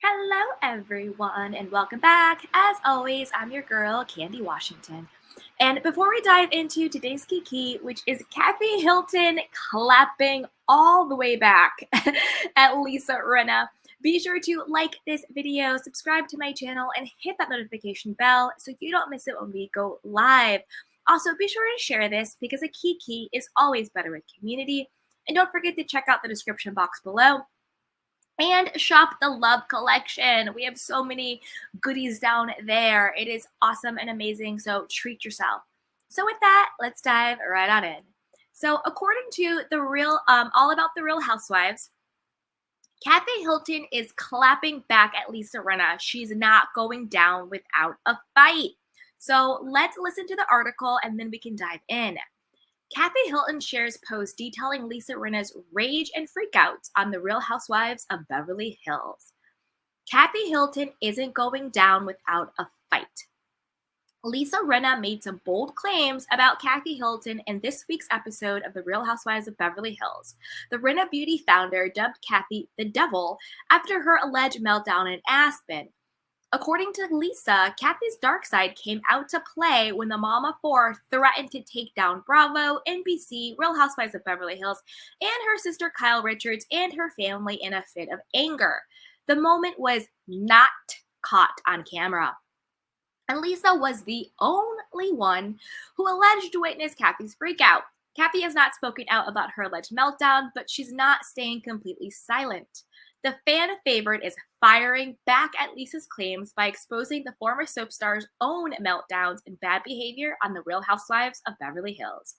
Hello, everyone, and welcome back. As always, I'm your girl, Candy Washington. And before we dive into today's Kiki, which is Kathy Hilton clapping all the way back at Lisa Rinna, be sure to like this video, subscribe to my channel, and hit that notification bell so you don't miss it when we go live. Also, be sure to share this because a Kiki is always better with community. And don't forget to check out the description box below and shop the Love collection. We have so many goodies down there. It is awesome and amazing, so treat yourself. So with that, let's dive right on in. So according to the All About the Real Housewives, Kathy Hilton is clapping back at Lisa Rinna. She's not going down without a fight. So let's listen to the article and then we can dive in. Kathy Hilton shares post detailing Lisa Rinna's rage and freakouts on The Real Housewives of Beverly Hills. Kathy Hilton isn't going down without a fight. Lisa Rinna made some bold claims about Kathy Hilton in this week's episode of The Real Housewives of Beverly Hills. The Rinna Beauty founder dubbed Kathy the Devil after her alleged meltdown in Aspen. According to Lisa, Kathy's dark side came out to play when the Mom of Four threatened to take down Bravo, NBC, Real Housewives of Beverly Hills, and her sister Kyle Richards and her family in a fit of anger. The moment was not caught on camera. And Lisa was the only one who alleged to witness Kathy's freakout. Kathy has not spoken out about her alleged meltdown, but she's not staying completely silent. The fan favorite is firing back at Lisa's claims by exposing the former soap star's own meltdowns and bad behavior on The Real Housewives of Beverly Hills.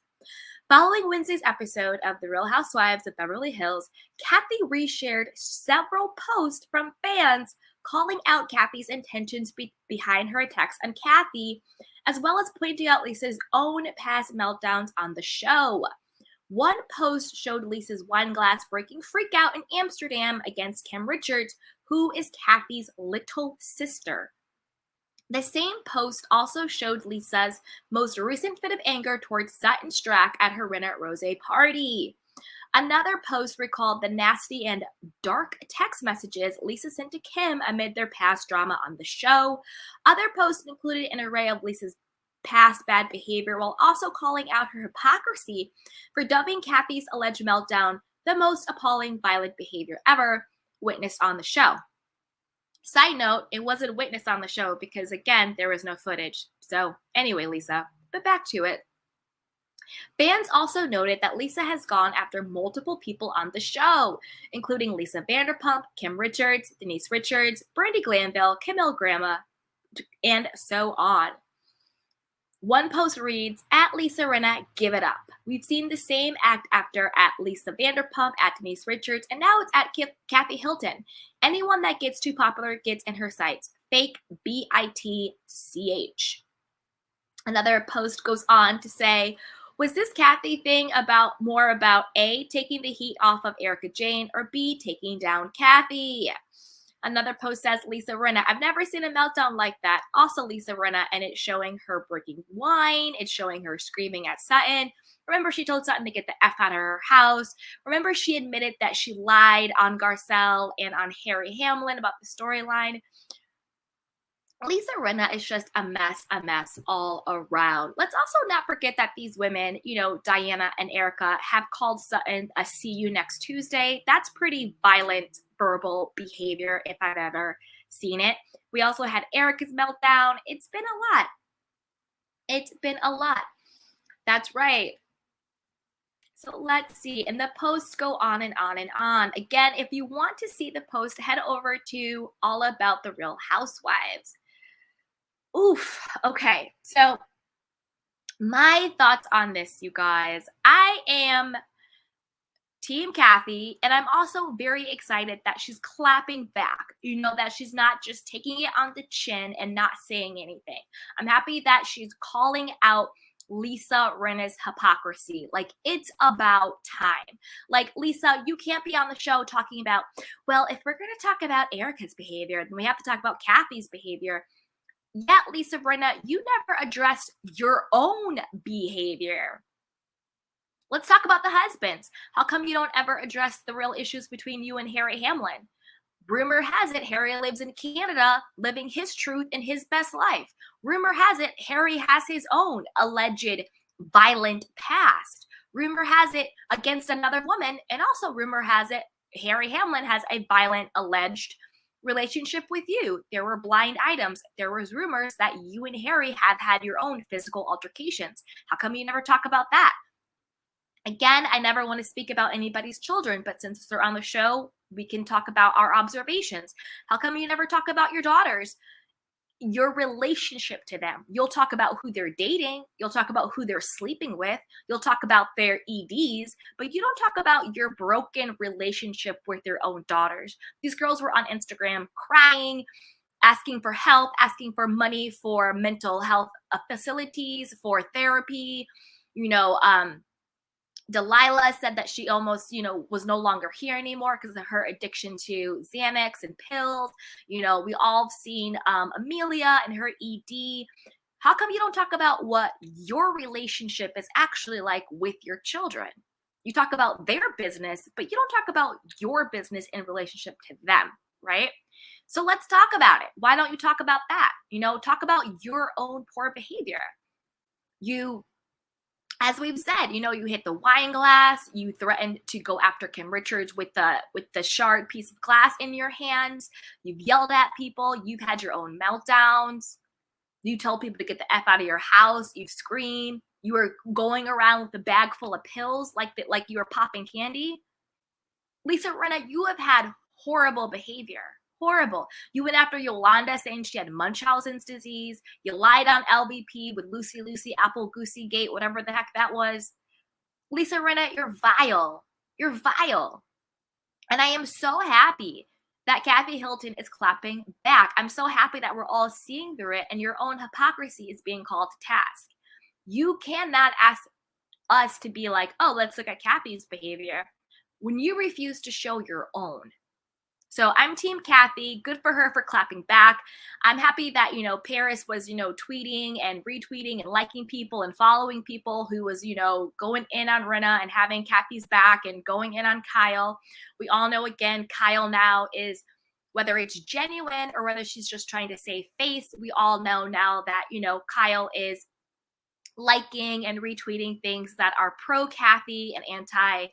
Following Wednesday's episode of The Real Housewives of Beverly Hills, Kathy reshared several posts from fans calling out Kathy's intentions behind her attacks on Kathy, as well as pointing out Lisa's own past meltdowns on the show. One post showed Lisa's wine glass breaking freakout in Amsterdam against Kim Richards, who is Kathy's little sister. The same post also showed Lisa's most recent fit of anger towards Sutton Strack at her Rinna Rose party. Another post recalled the nasty and dark text messages Lisa sent to Kim amid their past drama on the show. Other posts included an array of Lisa's past bad behavior while also calling out her hypocrisy for dubbing Kathy's alleged meltdown the most appalling violent behavior ever witnessed on the show. Side note, it wasn't witnessed on the show because, again, there was no footage. So anyway, Lisa, but back to it. Fans also noted that Lisa has gone after multiple people on the show, including Lisa Vanderpump, Kim Richards, Denise Richards, Brandi Glanville, Camille Grandma, and so on. One post reads, at Lisa Rinna, give it up. We've seen the same act after at Lisa Vanderpump, at Denise Richards, and now it's at Kathy Hilton. Anyone that gets too popular gets in her sights. Fake BITCH. Another post goes on to say, was this Kathy thing more about A, taking the heat off of Erica Jane, or B, taking down Kathy? Another post says, Lisa Rinna, I've never seen a meltdown like that. Also Lisa Rinna, and it's showing her breaking wine. It's showing her screaming at Sutton. Remember, she told Sutton to get the F out of her house. Remember, she admitted that she lied on Garcelle and on Harry Hamlin about the storyline. Lisa Rinna is just a mess all around. Let's also not forget that these women, Diana and Erica, have called Sutton a see you next Tuesday. That's pretty violent verbal behavior if I've ever seen it. We also had Erica's meltdown. It's been a lot. It's been a lot. That's right. So let's see. And the posts go on and on and on. Again, if you want to see the post, head over to All About the Real Housewives. Oof. Okay. So my thoughts on this, you guys. I am Team Kathy, and I'm also very excited that she's clapping back. That she's not just taking it on the chin and not saying anything. I'm happy that she's calling out Lisa Rinna's hypocrisy. Like, it's about time. Like, Lisa, you can't be on the show talking about, well, if we're going to talk about Erica's behavior, then we have to talk about Kathy's behavior. Yeah, Lisa Rinna, you never addressed your own behavior. Let's talk about the husbands. How come you don't ever address the real issues between you and Harry Hamlin? Rumor has it Harry lives in Canada, living his truth and his best life. Rumor has it Harry has his own alleged violent past. Rumor has it against another woman, and also rumor has it Harry Hamlin has a violent alleged relationship with you. There were blind items. There was rumors that you and Harry have had your own physical altercations. How come you never talk about that? Again, I never want to speak about anybody's children, but since they're on the show, we can talk about our observations. How come you never talk about your daughters? Your relationship to them. You'll talk about who they're dating, you'll talk about who they're sleeping with, you'll talk about their EDs, but you don't talk about your broken relationship with your own daughters. These girls were on Instagram crying, asking for help, asking for money for mental health facilities, for therapy. You know, Delilah said that she almost, was no longer here anymore because of her addiction to Xanax and pills. We all have seen Amelia and her ED. How come you don't talk about what your relationship is actually like with your children? You talk about their business, but you don't talk about your business in relationship to them, right? So let's talk about it. Why don't you talk about that? Talk about your own poor behavior. As we've said, you hit the wine glass, you threatened to go after Kim Richards with the shard piece of glass in your hands, you've yelled at people, you've had your own meltdowns, you told people to get the F out of your house, you screamed, you were going around with a bag full of pills like you were popping candy. Lisa Rinna, you have had horrible behavior. Horrible. You went after Yolanda saying she had Munchausen's disease. You lied on LVP with Lucy Apple Goosey Gate, whatever the heck that was. Lisa Rinna, you're vile. You're vile. And I am so happy that Kathy Hilton is clapping back. I'm so happy that we're all seeing through it and your own hypocrisy is being called to task. You cannot ask us to be like, oh, let's look at Kathy's behavior when you refuse to show your own. So I'm Team Kathy. Good for her for clapping back. I'm happy that, Paris was, tweeting and retweeting and liking people and following people who was, going in on Rinna and having Kathy's back and going in on Kyle. We all know, again, Kyle now is, whether it's genuine or whether she's just trying to save face, we all know now that, Kyle is liking and retweeting things that are pro Kathy and anti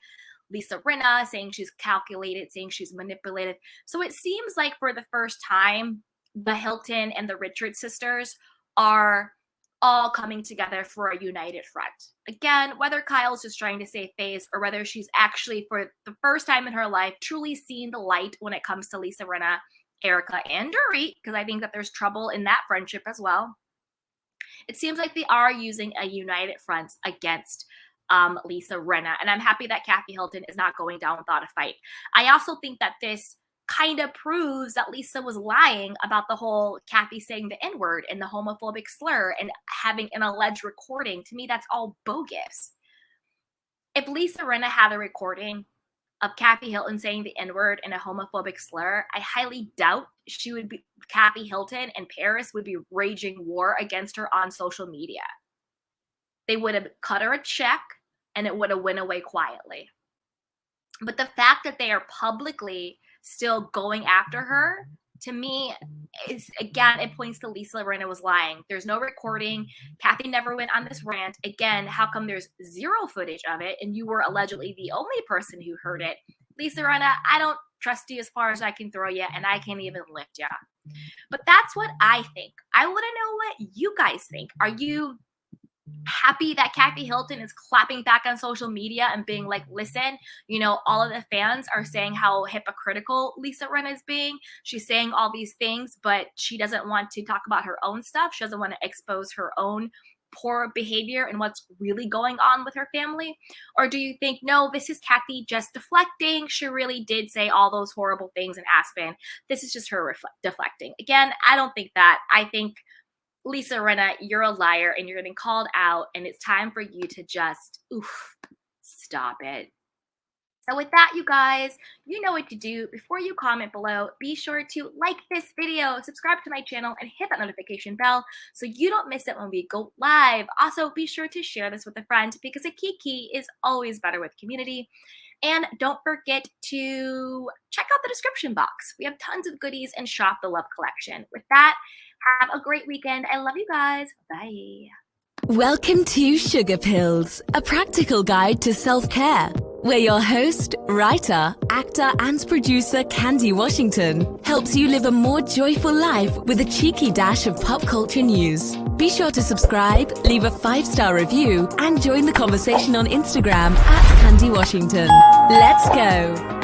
Lisa Rinna, saying she's calculated, saying she's manipulated. So it seems like for the first time, the Hilton and the Richards sisters are all coming together for a united front. Again, whether Kyle's just trying to save face or whether she's actually, for the first time in her life, truly seen the light when it comes to Lisa Rinna, Erica, and Dorit, because I think that there's trouble in that friendship as well. It seems like they are using a united front against Lisa Rinna. And I'm happy that Kathy Hilton is not going down without a fight. I also think that this kind of proves that Lisa was lying about the whole Kathy saying the N-word and the homophobic slur and having an alleged recording. To me, that's all bogus. If Lisa Rinna had a recording of Kathy Hilton saying the N-word and a homophobic slur, I highly doubt Kathy Hilton and Paris would be raging war against her on social media. They would have cut her a check and it would have went away quietly. But the fact that they are publicly still going after her, to me, is, again, it points to Lisa Rinna was lying. There's no recording. Kathy never went on this rant. Again, how come there's zero footage of it and you were allegedly the only person who heard it? Lisa Rinna, I don't trust you as far as I can throw you, and I can't even lift you. But that's what I think. I want to know what you guys think. Are you happy that Kathy Hilton is clapping back on social media and being like, listen, all of the fans are saying how hypocritical Lisa Rinna is being. She's saying all these things, but she doesn't want to talk about her own stuff. She doesn't want to expose her own poor behavior and what's really going on with her family? Or do you think, no, this is Kathy just deflecting? She really did say all those horrible things in Aspen. This is just her deflecting. Again, I don't think that. I think, Lisa Rinna, you're a liar and you're getting called out, and it's time for you to just, stop it. So with that, you guys, you know what to do. Before you comment below, be sure to like this video, subscribe to my channel, and hit that notification bell so you don't miss it when we go live. Also, be sure to share this with a friend because a kiki is always better with community. And don't forget to check out the description box. We have tons of goodies and shop the Love collection. With that, have a great weekend. I love you guys. Bye. Welcome to Sugar Pills, a practical guide to self-care, where your host, writer, actor and producer Candy Washington helps you live a more joyful life with a cheeky dash of pop culture news. Be sure to subscribe, leave a 5-star review and join the conversation on Instagram @Candy Washington. Let's go!